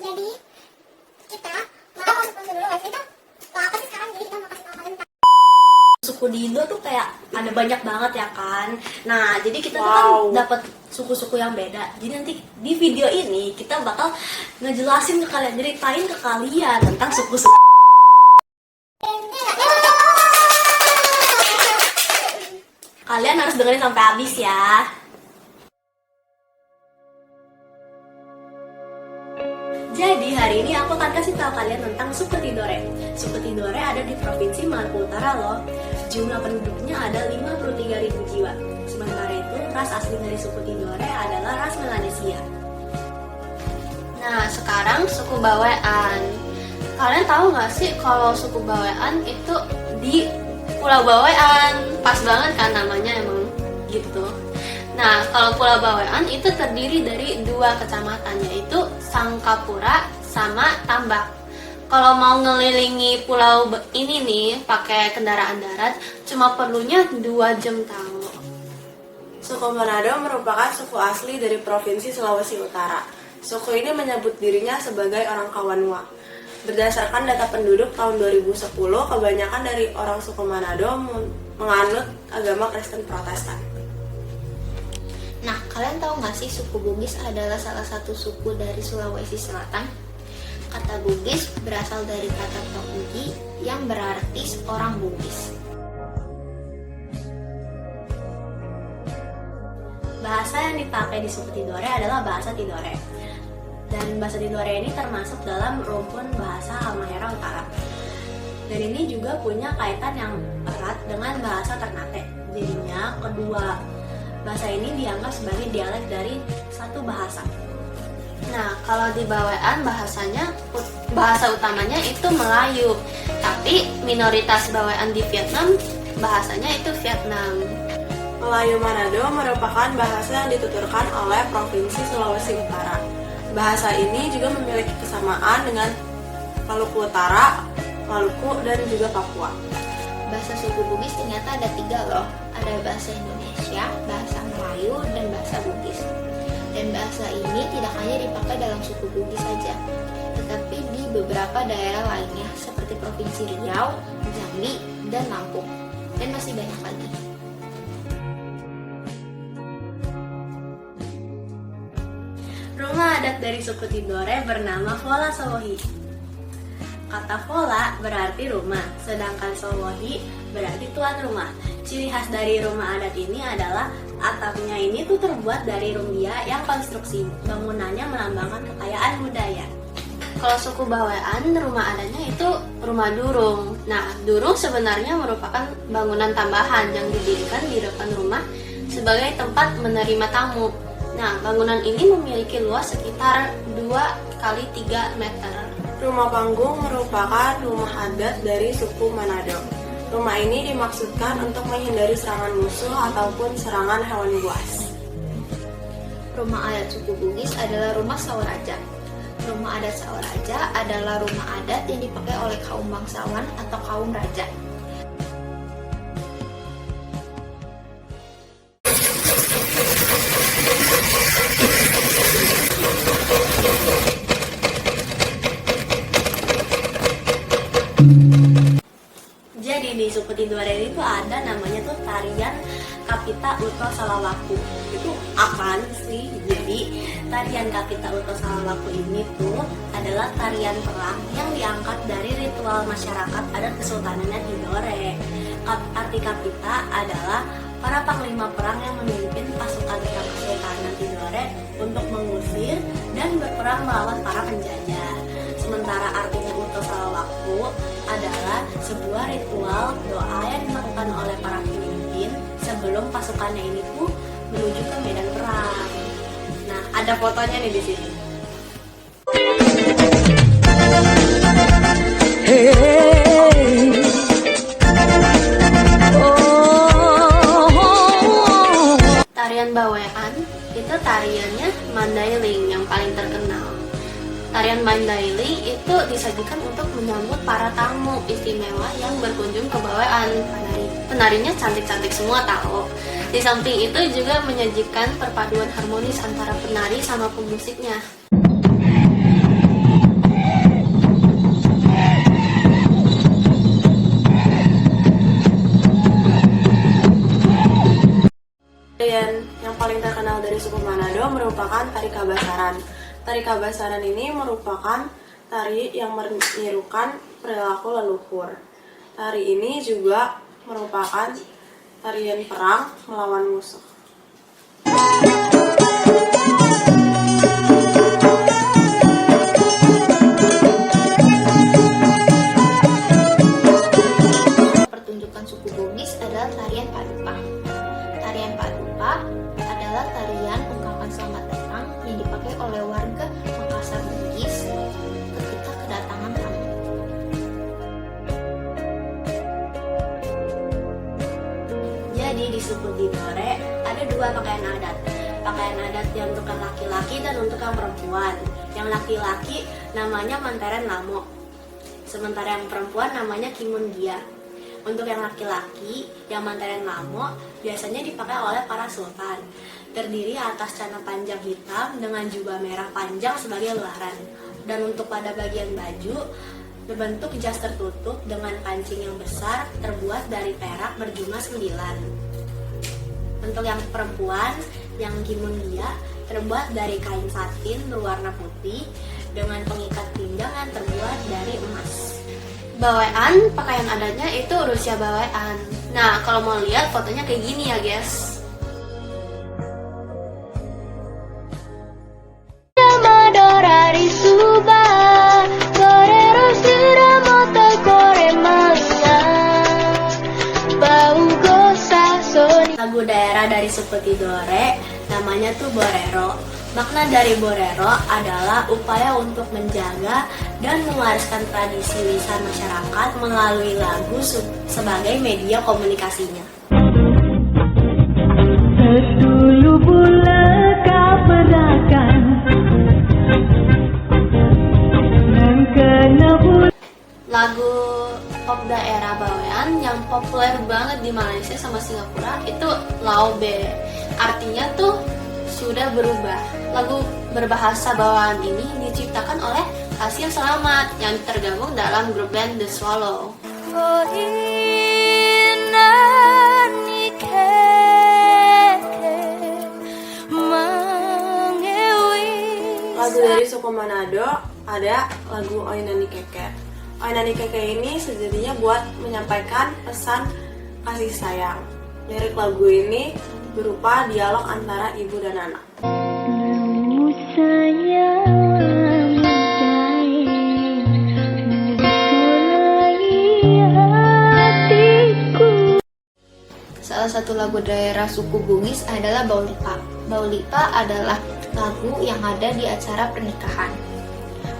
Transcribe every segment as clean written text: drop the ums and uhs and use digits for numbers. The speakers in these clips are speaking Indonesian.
Jadi kita mau masuk dulu guys, itu apa sih sekarang, jadi kita mau kasih tahu kalian. Suku di Indo tuh kayak ada banyak banget ya kan. Nah, jadi kita tuh kan dapat suku-suku yang beda. Jadi nanti di video ini kita bakal ngejelasin ke kalian, ceritain ke kalian tentang suku-suku. Kalian harus dengerin sampai habis ya. Jadi hari ini aku akan kasih tahu kalian tentang suku Tidore. Suku Tidore ada di Provinsi Maluku Utara loh. Jumlah penduduknya ada 53.000 jiwa. Sementara itu, ras asli dari suku Tidore adalah ras Melanesia. Nah, sekarang suku Bawean. Kalian tahu nggak sih kalau suku Bawean itu di Pulau Bawean? Pas banget kan namanya emang gitu. Nah, kalau Pulau Bawean itu terdiri dari 2 kecamatan, yaitu Sangkapura sama Tambak. Kalau mau ngelilingi pulau ini nih pakai kendaraan darat, cuma perlunya 2 jam tahu. Suku Manado merupakan suku asli dari Provinsi Sulawesi Utara. Suku ini menyebut dirinya sebagai orang Kawanwa. Berdasarkan data penduduk tahun 2010, kebanyakan dari orang suku Manado menganut agama Kristen Protestan. Nah, kalian tahu nggak sih suku Bugis adalah salah satu suku dari Sulawesi Selatan? Kata Bugis berasal dari kata Pakuji yang berarti orang Bugis. Bahasa yang dipakai di suku Tidore adalah bahasa Tidore. Dan bahasa Tidore ini termasuk dalam rumpun bahasa Halmahera Utara. Dan ini juga punya kaitan yang erat dengan bahasa Ternate. Jadinya kedua bahasa ini dianggap sebagai dialek dari satu bahasa. Nah, kalau di Bawean bahasa utamanya itu Melayu, tapi minoritas Bawean di Vietnam bahasanya itu Vietnam. Melayu Manado merupakan bahasa yang dituturkan oleh Provinsi Sulawesi Utara. Bahasa ini juga memiliki kesamaan dengan Maluku Utara, Maluku, dan juga Papua. Bahasa suku Bugis ternyata ada 3 loh. Ada bahasa Indonesia, bahasa Melayu, dan bahasa Bugis. Dan bahasa ini tidak hanya dipakai dalam suku Bugis saja, tetapi di beberapa daerah lainnya seperti Provinsi Riau, Jambi, dan Lampung. Dan masih banyak lagi. Rumah adat dari suku Tidore bernama Fola Solohi. Kata Fola berarti rumah, sedangkan Solohi berarti tuan rumah. Ciri khas dari rumah adat ini adalah atapnya ini tuh terbuat dari rumbia yang konstruksi bangunannya melambangkan kekayaan budaya. Kalau suku Bawean, rumah adatnya itu rumah durung. Nah, durung sebenarnya merupakan bangunan tambahan yang didirikan di depan rumah sebagai tempat menerima tamu. Nah, bangunan ini memiliki luas sekitar 2 x 3 meter. Rumah panggung merupakan rumah adat dari suku Manado. Rumah ini dimaksudkan untuk menghindari serangan musuh ataupun serangan hewan buas. Rumah adat suku Bugis adalah rumah Sawaraja. Rumah adat Sawaraja adalah rumah adat yang dipakai oleh kaum bangsawan atau kaum raja. Jadi di suku Tidore ini tuh ada namanya tuh tarian Kapita Uto Salawaku. Itu apaan sih? Jadi tarian Kapita Uto Salawaku ini tuh adalah tarian perang yang diangkat dari ritual masyarakat adat Kesultanan Tidore. Arti Kapita adalah para panglima perang yang memimpin pasukan Kesultanan Tidore untuk mengusir dan berperang melawan para penjajah. Sementara artinya Uto Salawaku adalah sebuah ritual doa yang dilakukan oleh para pemimpin sebelum pasukannya ini tuh menuju ke medan perang. Nah, ada fotonya nih di sini. Tarian Bawean itu tariannya Mandailing yang paling terkenal. Tarian Mandailing itu disajikan untuk menyambut para tamu istimewa yang berkunjung ke Bawean. Penarinya cantik-cantik semua tahu. Di samping itu juga menyajikan perpaduan harmonis antara penari sama pemusiknya. Tarian yang paling terkenal dari suku Manado merupakan tari Kabasaran. Tari Kabasaran ini merupakan tari yang menirukan perilaku leluhur. Tari ini juga merupakan tarian perang melawan musuh. Pertunjukan suku Bugis adalah tarian Paduka. Tarian Paduka adalah tarian ungkapan selamat datang yang dipakai oleh warga Makassar Bugis ketika kedatangan tamu. Jadi di suku Tidore ada dua pakaian adat. Pakaian adat yang untuk yang laki-laki dan untuk yang perempuan. Yang laki-laki namanya Manteren Lamo. Sementara yang perempuan namanya Kimun Gia. Untuk yang laki-laki, yang Manteren Lamo biasanya dipakai oleh para sultan. Terdiri atas celana panjang hitam dengan jubah merah panjang sebagai luaran. Dan untuk pada bagian baju, berbentuk jas tertutup dengan kancing yang besar terbuat dari perak berjumlah 9. Untuk yang perempuan, yang Kimun Gia terbuat dari kain satin berwarna putih dengan pengikat pinggang yang terbuat dari emas. Bawean, pakaian adatnya itu Rusia Bawean. Nah, kalau mau lihat fotonya kayak gini ya, guys. Lagu daerah dari suku Tidore namanya tuh Borero. Makna dari Borero adalah upaya untuk menjaga dan mewariskan tradisi lisan masyarakat melalui lagu sebagai media komunikasinya. Lagu pop daerah Bawean yang populer banget di Malaysia sama Singapura itu Laobe. Artinya tuh sudah berubah. Lagu berbahasa Bawean ini diciptakan oleh Hasim Selamat yang tergabung dalam grup band The Swallow. Lagu dari suku Manado ada lagu Oinani Keke. Oinani Keke ini sejatinya buat menyampaikan pesan kasih sayang. Lirik lagu ini berupa dialog antara ibu dan anak. Salah satu lagu daerah suku Bugis adalah Baulipa. Baulipa adalah lagu yang ada di acara pernikahan.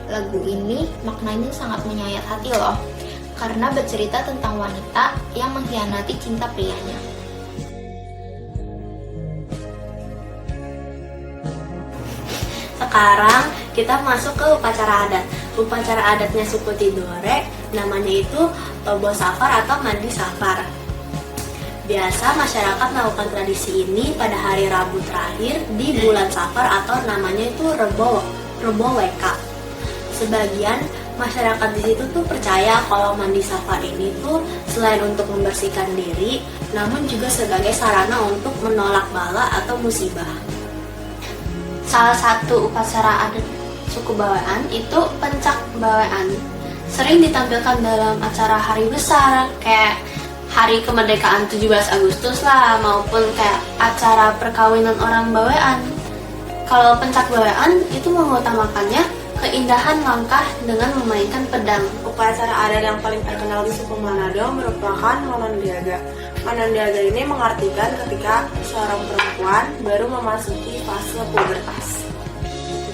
Lagu ini maknanya sangat menyayat hati loh, karena bercerita tentang wanita yang mengkhianati cinta prianya. Sekarang kita masuk ke upacara adat. Upacara adatnya suku Tidore namanya itu Tobo Safar atau Mandi Safar. Biasa masyarakat melakukan tradisi ini pada hari Rabu terakhir di bulan Safar atau namanya itu Rebo Weka. Sebagian masyarakat di situ tuh percaya kalau mandi safar ini tuh selain untuk membersihkan diri, namun juga sebagai sarana untuk menolak bala atau musibah. Salah satu upacara adat suku Bawean itu Pencak Bawean. Sering ditampilkan dalam acara hari besar kayak hari kemerdekaan 17 Agustus lah, maupun kayak acara perkawinan orang Bawean. Kalau Pencak Bawean itu mengutamakannya keindahan langkah dengan memainkan pedang. Upacara adat yang paling terkenal di suku Manado merupakan Monondiaga. Monondiaga ini mengartikan ketika seorang perempuan baru memasuki fase pubertas.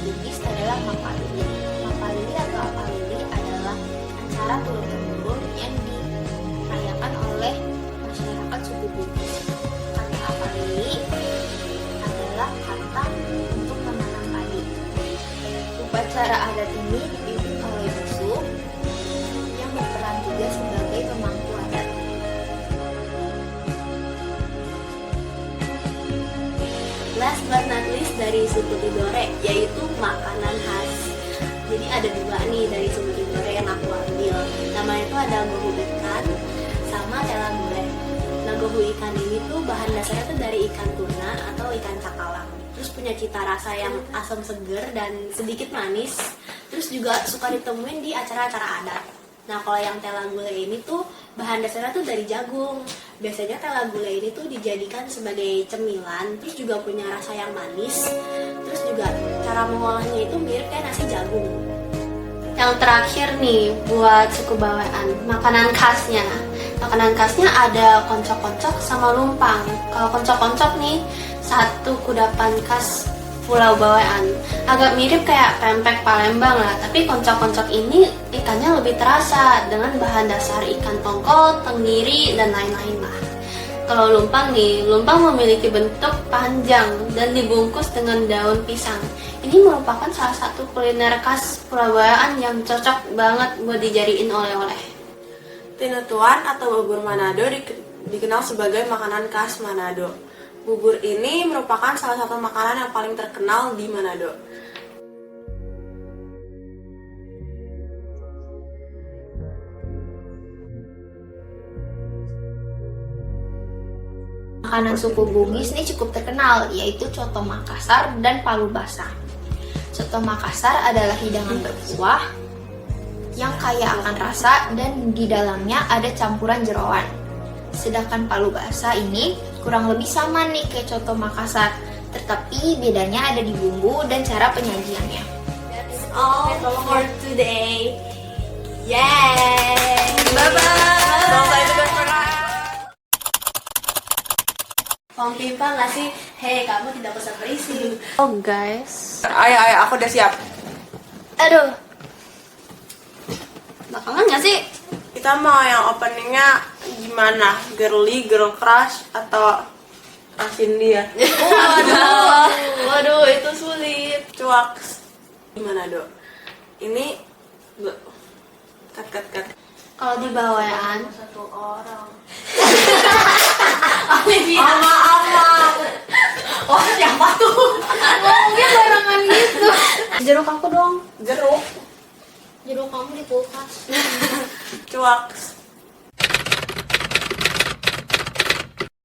Bugis adalah Mapalili. Mapalili atau Apalili adalah acara turun-temurun yang dirayakan oleh masyarakat suku Bugis. Kata Apalili adalah kata untuk menanam padi. Upacara adat ini dipimpin oleh bisu yang berperan juga sebagai pemangku adat. Last but not least dari suku Tidore yaitu makanan khas. Jadi ada dua nih dari suku Tidore yang aku ambil. Namanya itu ada gohu ikan sama tela gulai. Nama gohu ikan ini tuh bahan dasarnya tuh dari ikan tuna atau ikan cakalang. Terus punya cita rasa yang asam seger dan sedikit manis. Terus juga suka ditemuin di acara-acara adat. Nah kalau yang tela gulai ini tuh bahan dasarnya tuh dari jagung. Biasanya tela gulai ini tuh dijadikan sebagai cemilan. Terus juga punya rasa yang manis. Terus juga cara mengolahnya itu mirip kayak nasi jagung. Yang terakhir nih buat suku Bawean, makanan khasnya. Makanan khasnya ada koncok-koncok sama lumpang. Kalau koncok-koncok nih, satu kudapan khas Pulau Bawean. Agak mirip kayak pempek Palembang lah, tapi koncok-koncok ini ikannya lebih terasa dengan bahan dasar ikan tongkol, tenggiri, dan lain-lain lah. Kalau lumpang nih, lumpang memiliki bentuk panjang dan dibungkus dengan daun pisang. Ini merupakan salah satu kuliner khas Pulau Bawean yang cocok banget buat dijadiin oleh-oleh. Tinutuan atau bubur Manado dikenal sebagai makanan khas Manado. Bubur ini merupakan salah satu makanan yang paling terkenal di Manado. Makanan suku Bugis ini cukup terkenal, yaitu coto Makassar dan palu basah. Coto Makassar adalah hidangan berkuah yang kaya akan rasa dan di dalamnya ada campuran jeroan. Sedangkan palu basah ini kurang lebih sama nih kayak coto Makassar, tetapi bedanya ada di bumbu dan cara penyajiannya. That's all for today. Yay! Bye-bye! Pong Pimpang nggak sih? Hei, kamu tidak usah berisi. Oh guys, Ayo, aku udah siap. aduh, bakalan nggak sih? Kita mau yang openingnya gimana? Girly, girl crush, atau asin dia? Waduh, itu sulit. Cuaks. Gimana, Dok? Ini cut. Kalau di Bawean, Satu orang. Oh, siapa tuh? mungkin barengan gitu. Jeruk aku dong. Jeruk. Jeruk kamu di kulkas. Cuaks.